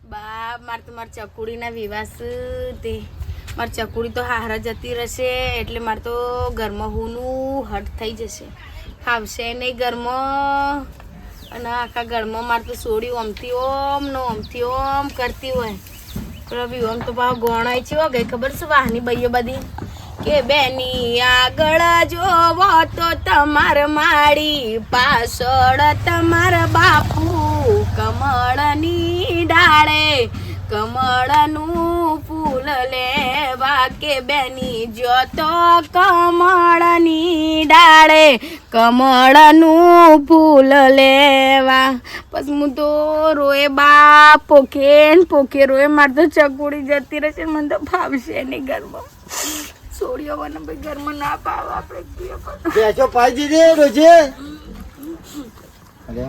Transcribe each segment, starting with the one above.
બા મારે તો મારી ચકુડીના વિવાસ તે મારી ચકુડી તો હારા જતી રહેશે એટલે મારે તો ઘરમાં હુંનું હટ થઈ જશે ફાવશે નહીં ઘરમાં અને આખા ઘરમાં મારે તો સોડી ઓમથી ઓમ કરતી હોય રવિ ઓમ તો ભાવ ગોણાય છે ગઈ ખબર છે વાહની ભાઈઓ બધી કે બેની આગળ જોવો તો તમાર માડી પાછળ તમારા બાપુ કમળની ડાળે કમળનું ફૂલ લેવા કે બેની જો તો કમળની ડાળે કમળનું ફૂલ લેવા પછી હું તો રોએ બા પોકે રોએ મારે તો ચકુડી જતી રહેશે મને તો ફાવશે નહીં ઘરમાં સોડિયો મને ભાઈ ઘરમાં ના પાવ આપણે બેસો પાઈ દીધી રોજે અરે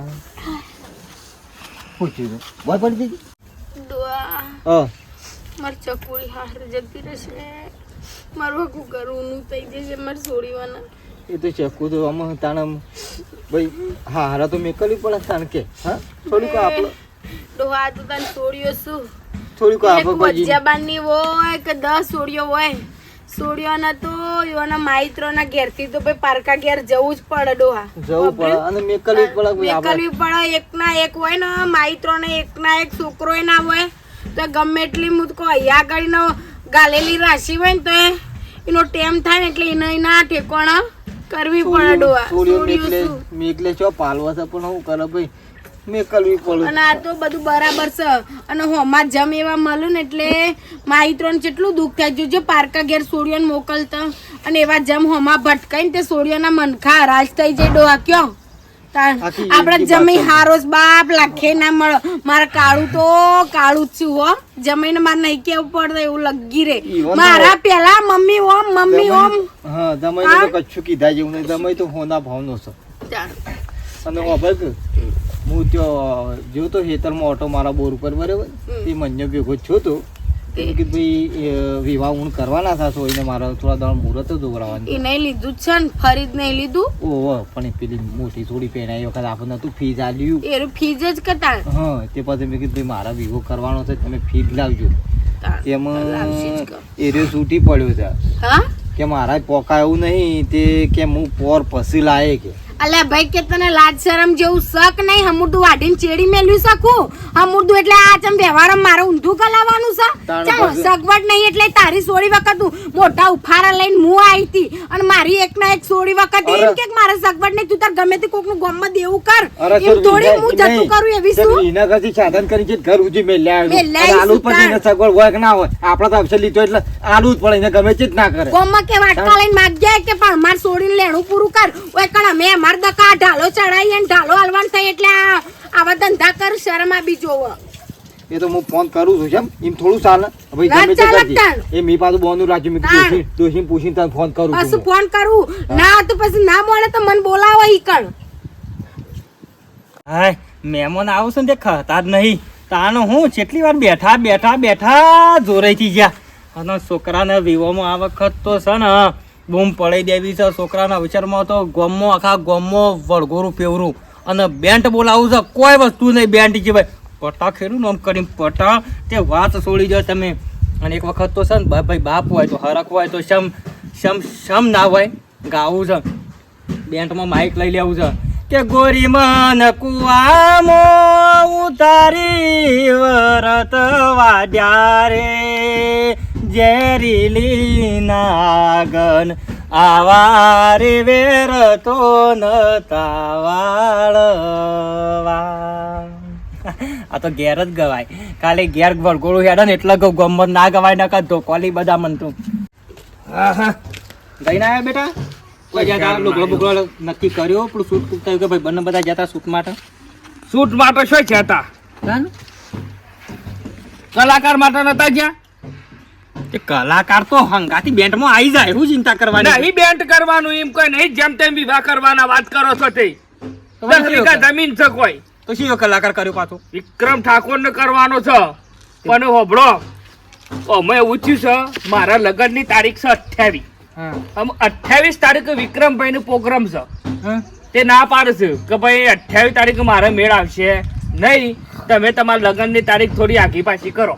પૂછ્યું બોલ પડી દીધી દુઆ મારી ચકુડી હાર જતી રહેશે મારું આખું ઘરનું થઈ જશે મારે સોડીવાના એ તો ચકુ તો આમાં તાણ ભાઈ હારા તો મેકલવી પડે તાણ કે હા થોડીક આપણો ડોહા તો તને સોડિયો શું થોડીક આપણો વજ્જાબાની હોય કે 10 સોડિયો હોય સોડિયોના તો એવાના માઈત્રોના ઘેરથી તો ભાઈ પારકા ઘેર જવું જ પડે ડોહા જવું પડે અને મેકલવી પડે મેકલવી પડે એકના એક હોય ને માઈત્રોને એકના એક છોકરો ના હોય તો ગમે એટલી મુદકો અહીંયા આગળનો ગાલેલી રાશિ હોય ને તો એનો ટેમ થાય ને એટલે એના ઠેકોણા કરવી પડે ડોહા મેકલે ચો પાલવા છે પણ હું કરે ભાઈ મેકલવી પડે અને આ તો બધું બરાબર છે અને હોમાં જમ એવા મળે ને એટલે માહિત્રોને કેટલું દુઃખ થાય જો પારકા ઘેર સોડિયોને મોકલતા અને એવા જમ હોમાં ભટકાઈને તે સોડિયોના મનખા હરાજ થઈ જાય ડોહા કયો આપડે જમી હારોસ બાપ લાખે ના મળે મારા કાળું જ છું હો જમીને મારે નહીં કેવું પડે એવું લગી રે મારા પેલા મમ્મી ઓમ હા જમાઈ તો કચ્છું કીધા જેવું નહીં જમાઈ તો હોના ભાવનો છે અને ઓબક હું ત્યાં જો તો હેતરમાં ઓટો મારા બોર ઉપર બરાબર તે મન્ય ભેગો છો તો કે ભાઈ વિવાહ હું કરવાના થશો એને મારા થોડા દાણ મુહૂર્ત દોરાવાની એ નહીં લીધું છે ને ફરી જ નહીં લીધું ઓહો પણ પેલી મોટી થોડી પહેરાઈ વખત આપણને તું ફીઝ આલ્યું એ ફીઝ જ કરતા હા તે પછી મેં કીધું ભાઈ મારા વિવો કરવાનો છે તમે ફીઝ લાવજો તેમાં એરિયો છૂટી પડ્યો છે હા કે મારા પોકા એવું નહીં તે કે હું પોર પછી લાયે કે અલ્યા ભાઈ કે તને લાજ શરમ જેવું શક નહીં હમુરદું વાઢીને ચેડી મેલ્યું શકું હમુરદું એટલે આ ચમ વ્યવહાર મારે ઊંધું કલાવાનું છે ચમ સગવડ નહીં એટલે તારી સોળી વખત મોટા ઉફારા લઈને હું આવી હતી અને મારી એકના એક સોળી વખત એમ કે મારે સગવડ નહીં તું તાર ગમે તે કોકનું ગમમાં દેવું કર એમ થોડી હું જતું કરું એવી શું એના કરતી સાધન કરી છે ઘર ઉજી મેલ્યા આલુ પછી એને સગવડ હોય કે ના હોય આપડા તો અવસર લીધો એટલે આલુ જ પડે એને ગમે તે જ ના કરે ગમમાં કે વાટકા લઈને માગ્યા કે પણ માર સોડીને લેણું પૂરું કર ઓય કણ અમે દકા ઢાલો ચડાઈ અને ઢાલો હાલવાન થઈ એટલે આવા ધંધા કર શરમ આવી જોવ એ તો હું ફોન કરું છું જેમ એમ થોડું ચાલે ભાઈ ગમે તે કરજે એ મી પાછું બોનું રાજ્ય મે દોશી પૂછીને તને ફોન કરું પાછું ફોન કરું ના તો પછી ના મળે તો મને બોલાવો ઈ કણ હાય મહેમાન આવું છે ને તે ખાતા જ નહીં તાનો હું કેટલી વાર બેઠા જોરેથી ગયા અને છોકરાને વિવોમાં આ વખત તો છે ને બૂમ પડાઈ દેવી છે છોકરાના વિચારમાં તો ગોમમાં આખા ગોમમાં વળગોરું પેવરું અને બેન્ટ બોલાવું છે કોઈ વસ્તુ નહીં બેન્ટ કે ભાઈ પટા ખેરું આમ કરીને પટા તે વાત છોડી દો તમે અને એક વખત તો છે ને ભાઈ બાપ હોય તો હરખ હોય તો શમ ના હોય ગાવું છે બેન્ટમાં માઇક લઈ લેવું છે કે ગોરી મન કુઆમો ઉતારી વરત વાડ્યા રે ઝેરીલી નાગન આવારે વેર તો નતા વાળવા આ તો ઘેર જ ગવાય કાલે ઘેર વળગોળું હેડે ને એટલે ગમત ના ગવાય ના કા ધોકોલી બધા મન તું જઈને આવ્યા બેટા લુગડો બુગડો નક્કી કર્યો પણ શૂટ થયું કે ભાઈ બંને બધા જતા શૂટ માટે શું જતા કલાકાર માટે નતા જ્યાં તે કલાકાર તો હંગાથી બેન્ડમાં આવી જાય શું ચિંતા કરવાની નહીં બેન્ટ કરવાનું એમ કોઈ નહીં જેમ તેમ વિવાહ કરવાના વાત કરો છો તે 10 વીઘા જમીન છે કોઈ તો શું કલાકાર કર્યો પાછો વિક્રમ ઠાકોર ને કરવાનો છે પણ હોબળો અમે એવું થયું છે મારા લગ્ન ની તારીખ છે 28 તારીખે વિક્રમભાઈ નો પ્રોગ્રામ છે તે ના પાડે છે કે ભાઈ 28 તારીખે મારે મેળ આવશે નહીં તમે તમારા લગ્નની તારીખ થોડી આગી પાછી કરો.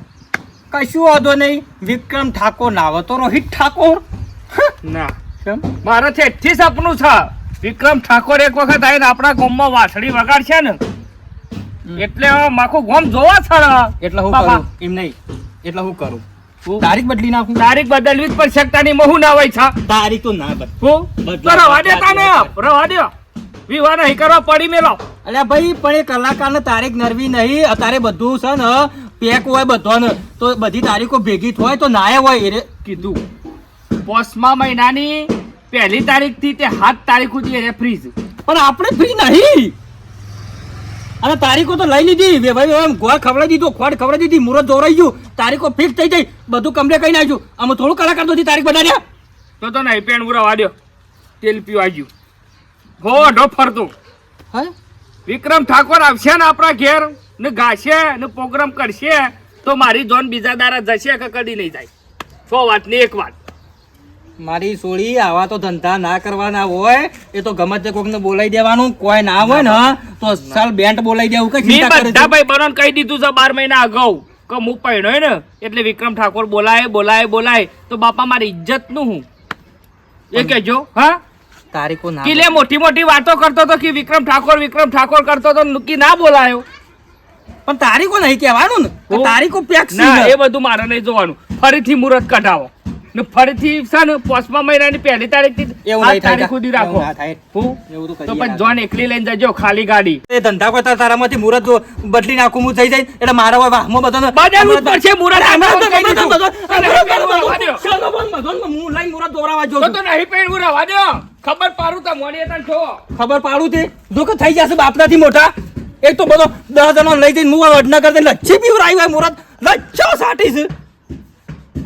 કશું વાંધો નહીં. વિક્રમ ઠાકોર ના આવે તો રોહિત ઠાકોર. ના કેમ? મારે છેકથી સપનું છે વિક્રમ ઠાકોર એક વખત આવીને આપણા ગામમાં વાસળી વગાડશે ને એટલે માખું ગામ જોવા છે એટલે હું બાપા. કરું એમ નહીં, એટલે હું કરું તારીખ બદલી નાખું. તારીખ બદલવી જ પડશે. તારી મહુ ના હોય છે તારીખ તો ના બદલ. હું તો રવા દેતા ને રવા દો વિવાહ નહીં કરવા પડી મેલો. અલ્યા ભાઈ પણ એ કલાકારને તારીખ નરવી નહીં. અત્યારે બધું છે ને પેક હોય બધાને, તો બધી તારીખો ભેગી હોય તો ના હોય એ કીધું પોષમા મહિનાની 1 તારીખ થી તે 7 તારીખ સુધી એને ફ્રીજ. પણ આપણે ફ્રી નહીં. અને તારીખો તો લઈ લીધી ભાઈ, એમ ગોળ ખવડાવી દીધો, ખોડ ખવડાવી દીધી, મુહૂર્ત દોરાઈ ગયું, તારીખો ફિક્સ થઈ જાય, બધું કમ્પ્લીટ કરી નાખ્યું. આમાં થોડું કલાકાર તો તારીખ બતાડ્યા તો નહીં પેણ રવા દો. તેલ પીવા ગયું હો ઢો ફરતું. હે વિક્રમ ઠાકોર આવશે ને આપણા ઘેર ને ગાશે ને પ્રોગ્રામ કરશે તો મારી જોન બીજા દારા જશે કે કદી નહીં જાય. 100 વાતની એક વાત. મારી સોળી આવા તો ધંધા ના કરવાના હોય. એ તો ગમે તે કોકને બોલાવી દેવાનું. કોઈ ના હોય ને તો સાલ બેન્ટ બોલાવી દેવું. કઈ મેં ચિંતા કરે બધા ભાઈ બનોને કહી દીધું છે 12 મહિના અગાઉ કે હું પહેણ્યો ને એટલે વિક્રમ ઠાકોર બોલાય તો બાપા મારી ઇજ્જત નું હું એ કહેજો. હા તારીખો ના કિલે મોટી મોટી વાતો કરતો તો કે વિક્રમ ઠાકોર કરતો તો નુકી ના બોલાયો. પણ તારીખો નહીં કહેવાનું ને. હું? તારીખો પેક ના એ બધું મારે નહીં જોવાનું. ફરીથી મુહૂર્ત કઢાવો ને ફરીથી છે ને પોષમા મહિનાની 1 તારીખથી એવું 7 નહીં થાય. તારીખ સુધી રાખો. એવું ના થાય. હું એવું તો તો કરીએ પછી જોન એકલી લઈને જજો ખાલી ગાડી. એ ધંધા કરતા તારામાંથી મુહૂર્ત બદલી નાખું હું થઈ જાય એટલે મારા હોય વાહમાં બધાને બદલવું જ પડશે મુહૂર્ત. આમાં તો કહી દીધું. બધો- અને હવે પેલું રવા દ્યો. ચાલો બોલ, બધોને હું લઈને મુહૂર્ત દોરાવા જાઉં તો છું. નહીં પહેણવું રવા દ્યો. ખબર પાડું તો મોડી હતા છો. ખબર પાડું તે જો કે થઈ જશે બાપનાથી મોટા. એક તો બધો 10 જણો લઈ જઈને હું અડના કરતા લચ્છી પીવરાવી હોય મુહૂર્ત લચ્છો સાટી છે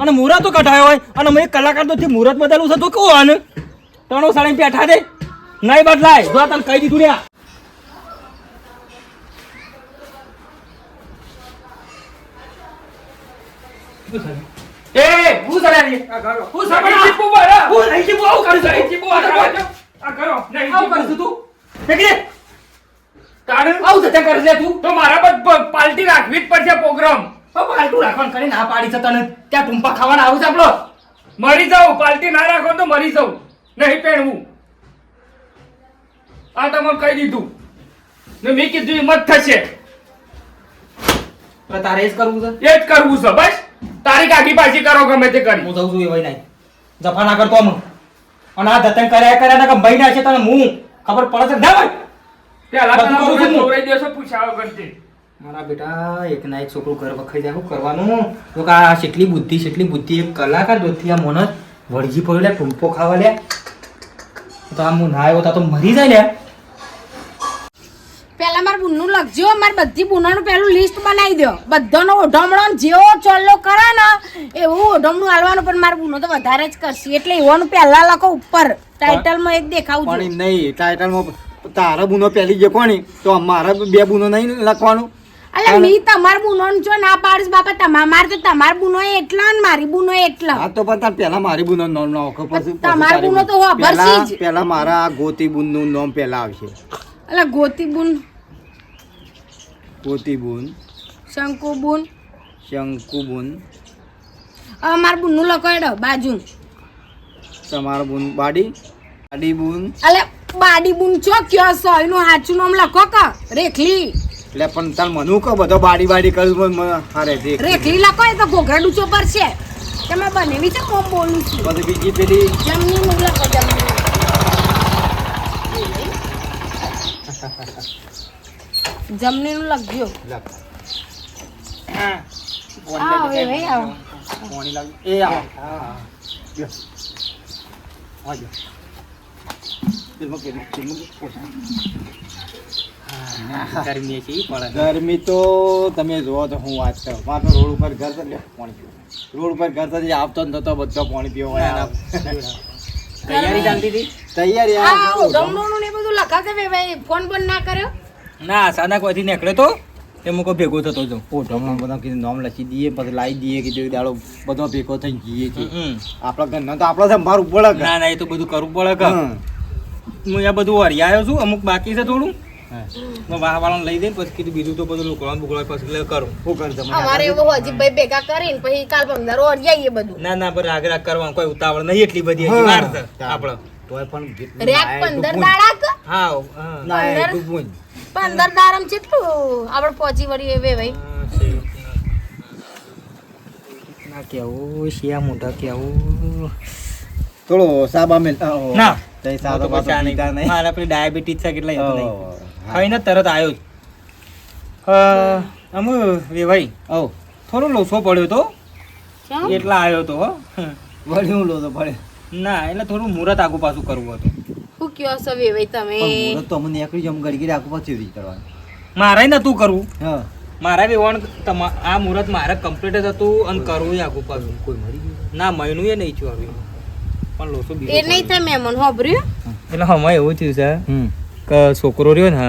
અને મુહૂર્ત તો કઢાયો હોય અને મેં કલાકાર તો મુહૂર્ત બદલવું છે તો કહું આને તણો સાડી બેઠા દે નહીં બદલાય. જો તને કહી દીધું લ્યા. એ હું સરારી આ ઘરો હું સરારી ચીપુ મારા હું નહીં ચીપુ આવું કરું છું ચીપુ આ ઘરો નહીં આવું કરું છું તું ફેંકી દે. તારે આવું જતા કરે છે તું. તો મારા પર પાર્ટી રાખવી જ પડશે પ્રોગ્રામ. પાલટું રાખવાનું કરી ના પાડી છે તને. ત્યાં ટૂંપા ખાવાના આવું છે આપણો. મરી જાઉં પાર્ટી ના રાખો તો મરી જાઉં નહીં પહેણવું. આ તમને કહી દીધું ને મેં કીધું હિંમત થશે તો તારે એ જ કરવું છે. એ જ કરવું છે બસ. તારીખ આગી પાછી કરો ગમે તે કરી. હું જઉં છું એવાય નહીં જફા ના કરતો હું. અને આ ધતન કર્યા ને ભાઈ ના છે તને હું ખબર પડે છે ના ભાઈ. પેલા બધું કરું છું હું. દોરાઈ દેશો પૂછાવો કરતી. મારા બેટા એક ના એક છોકરું ઘર વખાઈ જાય શું કરવાનું. તો કે આ કેટલી બુદ્ધિ એક કલાકાર દોથી આ મોન વળજી પડ્યો લે ટૂંપો ખાવા લે તો આમ હું ના આવ્યો તા તો મરી જાય લે. પેલા મારા બુનનું લખજો. મારી બધી બુનાનું પેલું લિસ્ટ બનાવી દો. બધાનો ઓઢમણો જેવો ચોલ્લો કરે ને એવું ઓઢમણું હાલવાનું. પણ મારા બુનો તો વધારે જ કરશે એટલે એવાનું પહેલા લખો ઉપર ટાઇટલમાં એક દેખાવું પણ જોઈએ. નહીં ટાઇટલમાં તારા બુનો પહેલી જે કોની તો મારા 2 બુનો નહીં લખવાનું. અલે મી તમાર બુનોન જો ના પાડીશ બાપા. તમાર તો તમાર બુનો એટલા ને મારી બુનો એટલા. હા તો પણ તાર પહેલા મારી બુનો નામ નાખો પછી તમારા બુનો તો વાપરશી જ. પહેલા મારા ગોતી બુનનું નામ પહેલા આવશે. અલે ગોતી બુન, ગોતી બુન, શંકુ બુન, શંકુ બુન, હવે માર બુનનું લખો એડો બાજુ. તમારા બુન બાડી, બાડી બુન. અલે બાડી બુન છો કયો સો એનું સાચું નામ લખો કા રેખલી. એટલે પણ તાર મનું કહો બધો બાડી કરું હારે છે. રેખલી લખો એ તો ઘોઘરા ડૂચો પર છે. તમે બનેવી છે કોમ બોલું છું. પછી બીજી પેલી જમની નું લખો જમની. જમની નું લખજો. આવો એ ભાઈ આવો. પાણી લાવી એ આવો. હા લ્યો. આજો. ગરમી છે ઈ પડે. ગરમી તો તમે જોવો તો હું વાત કરું મારે તો રોડ ઉપર ઘર તો લે પાણી પીવું. રોડ ઉપર ઘર તો જે આવતો ને તો બધો પાણી પીવો તૈયારી ચાલતી હતી. તૈયારી આ જમનું ને બધું લખાશે બે ભાઈ. ફોન પણ ના કર્યો. ના અચાનક અહીંથી નીકળ્યો તો એ મૂકો ભેગો થતો હતો. ઓઢમણ બધા કીધું નામ લખી દઈએ પછી લાવી દઈએ કે દાડો બધો ભેગો થઈ જઈએ છીએ. આપણા ઘરના તો આપણા સંભાળ ઉપર ના ના એ તો બધું કરવું પડે કે હું અહીંયા બધું હરિયાયો છું. અમુક બાકી છે થોડું વાળાને લઈ દે ને પછી કીધું બીજું તો બધું લુકડા બુકડા પછી કરું શું કર તમે અમારે એવો હજીભાઈ ભેગા કરીને પછી કાલ પંદર જઈએ બધું ના ના બરાબર આગળ કરવાનું કોઈ ઉતાવળ નહીં એટલી બધી હજી વાર છે આપણે તોય પણ જેટલું રેક ના આવે 15 દાડા હા હા ના આવે એટલું પૂંજ. 15 દાડામાં કેટલું આપણે પહોંચી વળી વે ભાઈ ના કેવું શિયા મોઢા કેવું થોડો સાબા મેલ ના તઈ સાદો પાસો પીતા નહીં. મારા પેલી ડાયાબિટીસ છે કેટલા હતું નહીં ઓહો. ખાઈને તરત આવ્યો જ અમુ વેવાઈ ઓહ, થોડો લોસો પડ્યો તો કેમ? એટલા આવ્યો તો હો વળી હું લો તો પડે ના એટલે થોડું મુહૂર્ત આગુ પાછું કરવું હતું શું કયો છો વે ભાઈ તમે પણ મુહૂર્ત તો અમને એકલી જ આમ ગળગી રાખું પછી રીત કરવાની. મારે નતું કરવું હા મારા બી વણ આ મુહૂર્ત મારે કમ્પ્લીટ જ હતું અને કરવું આગુ પાછું કોઈ મરી ગયું ના મહિનું એ નહીં છું આવ્યું પણ લોસો એ બીજો નહીં થાય મહેમાન હોભર્યું એટલે હમણાં એવું થયું છે કે છોકરો રહ્યો ને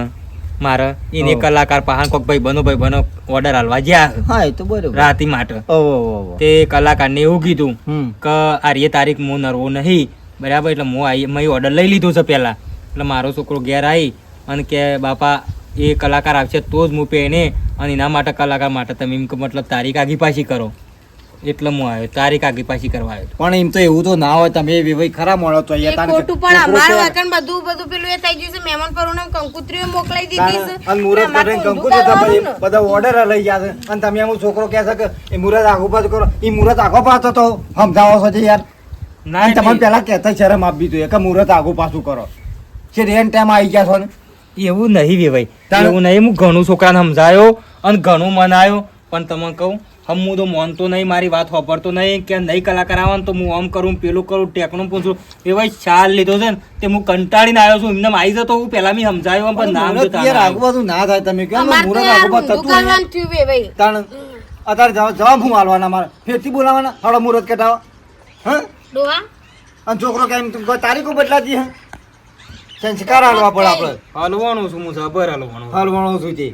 મારે એને ઓહ. કલાકાર પહાણ કોક ભાઈ બનો ઓર્ડર હાલવા ગયા હા એ તો બરોબર રાતી માટે ઓહો તે કલાકારને એવું કીધું હમ કે આર્ય તારીખ હું નરવો નહીં બરાબર એટલે મેં ઓર્ડર લઈ લીધો છે પહેલાં એટલે મારો છોકરો ઘેર આવી અને કે બાપા એ કલાકાર આવશે તો જ હું પહેને અને એના માટે કલાકાર માટે તમે એમ કે મતલબ તારીખ આગી પાછી કરો એટલે હું આવ્યો તારીખ આગી પાછી કરવા આવ્યો પણ એમ તો એવું તો ના હોય તમે ભાઈ ખરા મળો તો એ અહીંયા ખોટું પણ અમારું વાકણ બધું પેલું એ થઈ ગયું છે મહેમાન પરુને કંકુત્રીઓ મોકલાઈ દીધી છે અને મુહૂર્ત અમારે કરીને તો કંકુ ઊંધું જતા પછી કરવાનું ને. બધા ઓર્ડર લઈ ગયા છે અને તમે એમ છોકરો કહે છે કે એ મુહૂર્ત આગો પાછો કરો એ મુહૂર્ત આગો પાછો તો સમજાવો છો છે યાર ના અને તમને એટલે પહેલા કહેતા શરમ આપી જોઈએ કે મુહૂર્ત આગો પાછું કરો છે રેન ટાઈમ આવી ગયા છો ને એવું નહીં વેવાઈ તારે- એવું નહીં હું ઘણું છોકરાને સમજાયો અને ઘણું મનાયો પણ તમને કહું હું તો માનતો નહીં મારી વાત વાપરતો નહીં કે નહીં કલાકાર આવે ને તો હું આમ કરું પેલું કરું ટેકનું પૂછું વેવાઈ ચાલ લીધો છે ને તે હું કંટાળીને આવ્યો છું એમને આવી જતો હું પહેલા મેં સમજાયો પણ નામ મુહૂર્ત જતા યાર આગો પાછું ના થાય તમે કહો ને અમારે તો મુહૂર્ત યાર આગો પાછું ઊંધું થતું હોય. કરવાનું થયું વે ભાઈ તાણ અત્યારે જવાબ હું હાલવાના મારે ફેરથી બોલાવાના થોડા મુહૂર્ત કટાવો હા ડોહા અને છોકરો કેમ તારીખો બદલાતી હે સંસ્કાર હાલવા પડે આપણે હલવાનું છું હું જબર હલવાનું હાલવાનો શું છે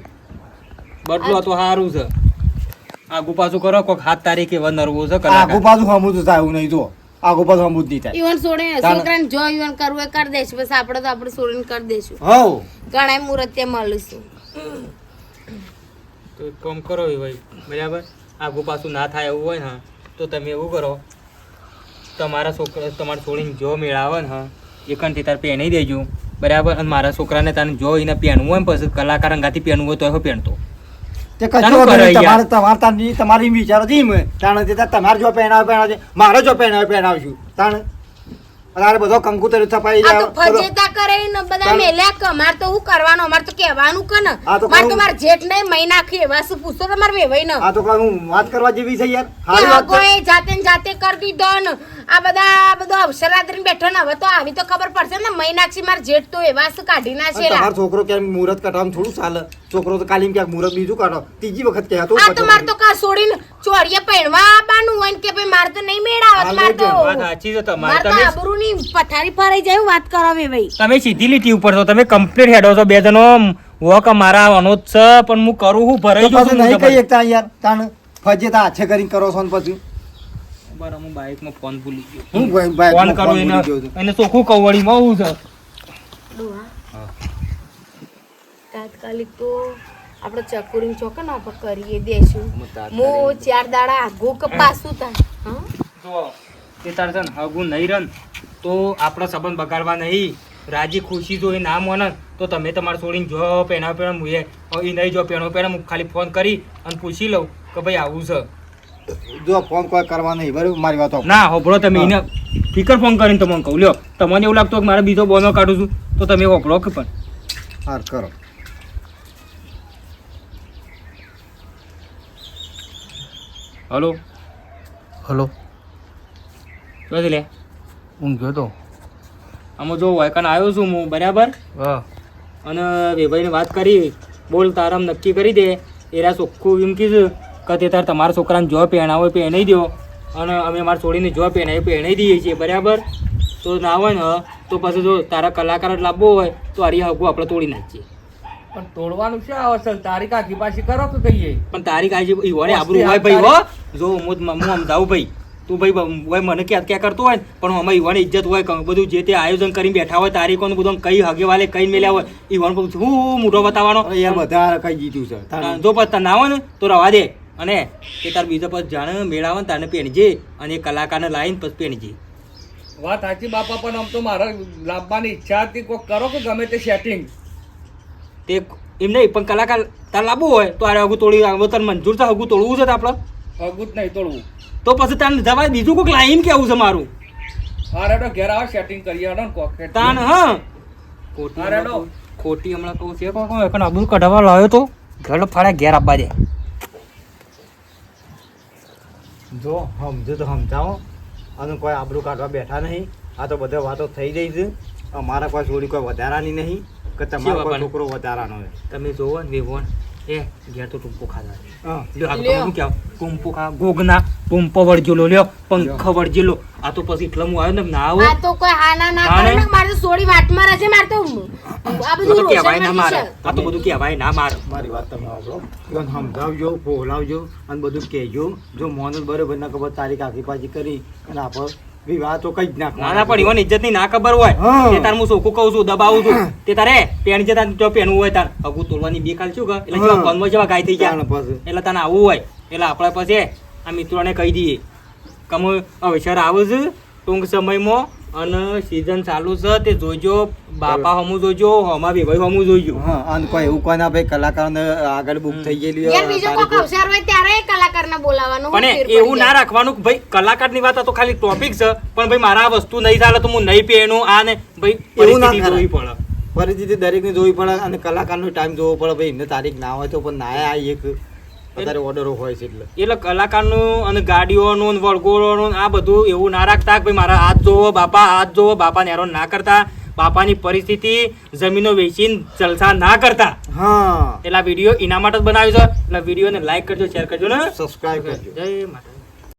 બદલો તો સારું છે આગુ પાછું કરો કોક 7 તારીખે એવા નરવો છે આગુ કલાકાર પાછું હમું તો થાય એવું નહીં જો આગુ પાછું હમું જ નહીં થાય ઈવન છોડે તાણ. છોકરાને જો ઈવન કરવું એ કરી દઈશું બસ આપણે તો આપણે છોડીને કરી દઈશું હવ ઘણા મુહૂર્ત ત્યાં મળીશું તો એક કામ કરો એ ભાઈ બરાબર આગુ પાછું ના થાય એવું હોય ને તો તમે એવું કરો તમારા છોકરા તમારે છોડીને જો મેળાવે ને એકંથી તાર પહેણી દેજો બરાબર અને મારા છોકરાને તારે જો એને પહેણવું હોય ને પછી કલાકાર અંગાથી પહેણવું હોય તો એ પહેણતો તે તારું કચરો કરે તમારે યાર. તમારે તારી તમારી વિચારો છે એમ તાણે તે તમારે જો પહેણાવે મારે જો પહેણાવશું તાણે તારે બધો કંકુતરી થપાઈ આ તો જાય ફજેતા કરે ને બધા તાણ. મેલ્યા કે અમાર તો શું કરવાનું અમાર તો કહેવાનું કે ને આ તો માર તો કહું. માર જેઠ નહીં મહિના આખી એવા શું પૂછો તમારે વેવાઈ ને આ તો કઈ હું વાત કરવા જેવી છે યાર સારી વાત છે. કોઈ જાતે ને જાતે કરી દીધો ને આ બધો અવસરાત્રી બેઠો ને હવે તો આવી તો ખબર પડશે ને મહિનાક્ષી માર જેઠ તો એવા શું કાઢી અને નાખેલા તમારો છોકરો કેમ મુહૂર્ત કટાવવાનું થોડું ચાલે છોકરો તો કાલી ક્યાંક મુહૂર્ત બીજું કાઢો ત્રીજી વખત કહેતો આ તો માર તો કા છોડીને ચોરિયા પહેણવા આવવાનું હોય ને કે ભાઈ માર તો નહીં મેળાવત માર તો વાત સાચી છે માર તમારે તો તમે આબરૂની પથારી ફરાઈ જાય એવું વાત કરો ભાઈ તમે સીધી લીટી ઉપર છો તમે કમ્પ્લીટ હેડો છો બે જણો વોક મારા અનોજ છે પણ હું કરું હું ભરાઈ તો જઉં પાછું છું નહીં કહી શકતા યાર તાણ ફજેતા હાથે કરીને કરો છો ને પછી બરાબર હું બાઇકમાં ફોન ભૂલી ગયો હું ભાઈ ફોન કરું એને એને ચોખ્ખું કવડીમાં હું છે ડોહા તાત્કાલિક તો આપણે ચકુરીને ચોકન આપણે કરીએ દેશું હું 4 દાડા આગું કે પાછું થાય હા જો તે તાર છે ને હગું નહીં રન તો આપણો સંબંધ બગાડવા નહીં રાજી ખુશી જો એ ના માને તો તમે તમારે છોડીને જો પહેણા હું એ નહીં જો પહેણો હું ખાલી ફોન કરી અને પૂછી લઉં કે ભાઈ આવું છે જો ફોન કોઈ કરવા નહીં બરાબર મારી વાત સાંભળો. ના હોભળો તમે એને ફિકર ફોન કરીને તમને કહું લ્યો તમને એવું લાગતું કે મારે બીજો બોનો કાઢું છું તો તમે હોભળો કે પણ હાર કરો હલો હલો શું લે હું ગયો તો આમાં જો વાયકાન આવ્યો છું હું બરાબર હા અને વેભાઈને વાત કરી બોલ તારામ નક્કી કરી દે એરા ચોખ્ખું એમ કીધું કે તે તાર તમારા છોકરાને જો પહેણાવો એ પહેણાઈ દો અને અમે અમારે છોડીને જો પહેણાઈ દઈએ છીએ બરાબર તો ના હોય ને તો પછી જો તારા કલાકાર જ લાવવો હોય તો આરી હગું આપણે તોડી નાખીએ પણ તોડવાનું શું આવશે તારીખ આખી પાછી કરો કે કહીએ પણ તારીખ આજે ઈ વડે આબરૂ હોય ભાઈ હો જો હું સમજાવું ભાઈ તું ભાઈ હોય મને ક્યાં કરતો હોય ને, પણ આમાં ઈવાની ઇજ્જત હોય કંઈ બધું જે તે આયોજન કરીને બેઠા હોય તારીખોનું બધું કઈ હગે વાલે કઈ મેલ્યા હોય ઈવન પછી હું મોઢો બતાવવાનો અરે યાર બધા કઈ જીતું છે તારે. જો પછી ના હોય ને તો રવા દે અને એ તાર બીજા પછી જાણે મેળાવે ને તારને પહેણજે અને એ કલાકારને લાવીને પછી પહેણજે. વાત સાચી બાપા, પણ આમ તો મારે લાવવાની ઈચ્છા હતી, કોક કરો કે ગમે તે સેટિંગ. તે એમ નહીં પણ કલાકાર તાર લાવવું હોય તો આરે હગું તોડી તાર મંજૂર છે હગું તોડવું છે આપણે હગું જ નહીં તોડવું. તો પછી તાને જવાય બીજું કોઈક લાઈન કેવું છે મારું હા રેડો ઘેર આવો સેટિંગ કરીએ હેડો ને કોક. તાન હા હા રેડો. ખોટી હમણાં કહું છે કોણ આબુ કઢાવા લાવ્યો તો ઘર ફાડે ઘેર આપવા દે. જો સમજો તો સમજાવો અને કોઈ આબરૂ કાઢવા બેઠા નહીં. આ તો બધા વાતો થઈ ગઈ છે. અમારા કોઈ છોડી કોઈ વધારાની નહીં કે તમારો કોઈ છોકરો વધારાનો છે. તમે જોવો ને વેવો ને એ ઘેર તો ટૂંપો ખાધા હા. લ્યો આ તો તમે શું કહેવાય ટૂંપો ખા ગોગના ટૂંપો વળજેલો લ્યો પંખ વળજેલો આ તો પછી એટલે હું આવ્યો ને ના આવું આ તો કોઈ હાના ના કરે ને મારે તો સોડી વાટમાં રહેશે મારે તો આ બધું કહેવાય ના મારે રોશનમાં આ તો બધું કહેવાય ના મારે. મારી વાત તમે આવજો સમજાવજો બોલાવજો અને બધું કહેજો. જો મોન જ બરોબર ના ખબર તારીખ આખી પાછી કરી અને આપણે વિવાહ તો કઈ જ ના ના પણ ઈવન ઇજ્જત ની ના ખબર હોય હા. તે તાર હું સોખું કહું છું દબાવું છું તે તારે પેણ છે તાર જો પેણવું હોય તાર અગું તોડવાની બે ખાલ શું કે એટલે હા. જેવા ફોનમાં જેવા ગાય થઈ ગયા જાણ પછી. એટલે તને આવવું હોય એટલે આપણે પછી આ મિત્રોને કહી દઈએ કે અમે અવસર આવે છે ટૂંક સમયમાં અને સિઝન ચાલુ છે તે જોજો બાપા હમું જોજો હમા બેભાઈ હમું જોજો. હા અને કોઈ એવું કોઈ ના ભાઈ કલાકારને આગળ બુક થઈ ગયેલી યાર બીજો કોઈ અવસર હોય ત્યારે કલાકારને બોલાવવાનો પણ એવું ના રાખવાનું કે ભાઈ કલાકારની વાત આ તો ખાલી ટોપિક છે પણ ભાઈ મારા આ વસ્તુ નહીં ચાલે તો હું નહીં પહેરું આ ને ભાઈ એવું ના પરિસ્થિતિ જોવી પડે. પરિસ્થિતિ દરેકને જોવી પડે અને કલાકારનો ટાઈમ જોવો પડે. ભાઈ એમને તારીખ ના હોય તો પણ ના આ એક વધારે ઓર્ડરો હોય છે એટલે કલાકારનું અને ગાડીઓનું ને વળગોળોનું આ બધું એવું ના રાખતા કે ભાઈ મારા હાથ જોવો બાપા નેરો ના કરતા બાપાની પરિસ્થિતિ જમીનો વેચીને જલસા ના કરતા. હા એટલે આ વિડીયો એના માટે જ બનાવ્યો છે એટલે વિડીયોને લાઈક કરજો શેર કરજો ને સબસ્ક્રાઇબ કરજો. જય માતા.